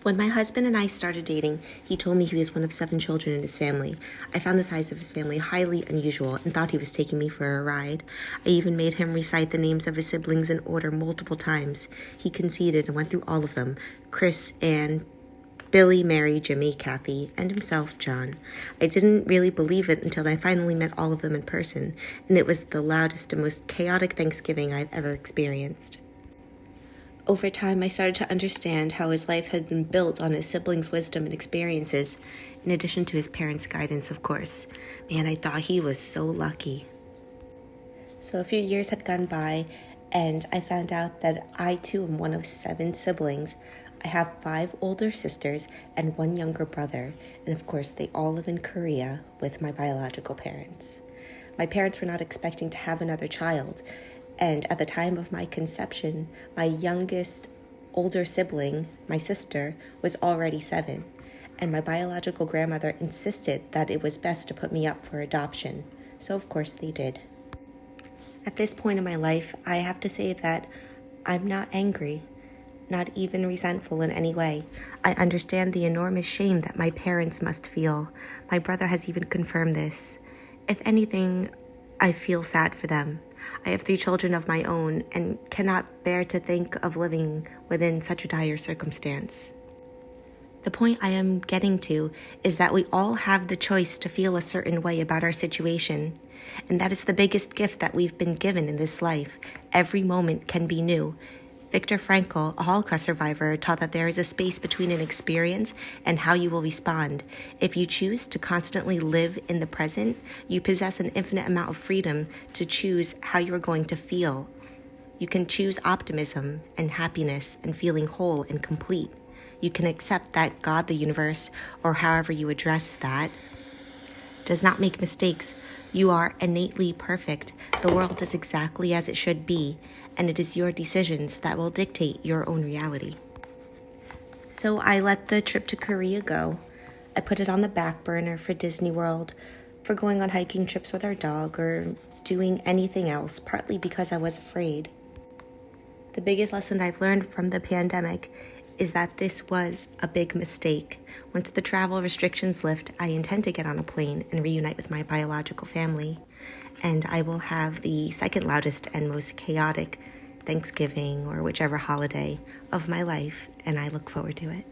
When my husband and I started dating, he told me he was one of 7 children in his family. I found the size of his family highly unusual and thought he was taking me for a ride. I even made him recite the names of his siblings in order multiple times. He conceded and went through all of them: Chris, Ann, Billy, Mary, Jimmy, Kathy, and himself, John. I didn't really believe it until I finally met all of them in person, and it was the loudest and most chaotic Thanksgiving I've ever experienced. Over time, I started to understand how his life had been built on his siblings' wisdom and experiences, in addition to his parents' guidance, of course. Man, I thought he was so lucky. So a few years had gone by, and I found out that I too am one of 7 siblings. I have 5 older sisters and 1 younger brother, and of course they all live in Korea with my biological parents. My parents were not expecting to have another child, and at the time of my conception, my youngest older sibling, my sister, was already 7, and my biological grandmother insisted that it was best to put me up for adoption, so of course they did. At this point in my life, I have to say that I'm not angry, not even resentful in any way. I understand the enormous shame that my parents must feel. My brother has even confirmed this. If anything, I feel sad for them. I have 3 children of my own and cannot bear to think of living within such a dire circumstance. The point I am getting to is that we all have the choice to feel a certain way about our situation, and that is the biggest gift that we've been given in this life. Every moment can be new. Viktor Frankl, a Holocaust survivor, taught that there is a space between an experience and how you will respond. If you choose to constantly live in the present, you possess an infinite amount of freedom to choose how you are going to feel. You can choose optimism and happiness and feeling whole and complete. You can accept that God, the universe, or however you address that, does not make mistakes. You are innately perfect. The world is exactly as it should be, and it is your decisions that will dictate your own reality. So I let the trip to Korea go. I put it on the back burner for Disney World, for going on hiking trips with our dog, or doing anything else, partly because I was afraid. The biggest lesson I've learned from the pandemic is that this was a big mistake. Once the travel restrictions lift, I intend to get on a plane and reunite with my biological family, and I will have the second loudest and most chaotic Thanksgiving or whichever holiday of my life, and I look forward to it.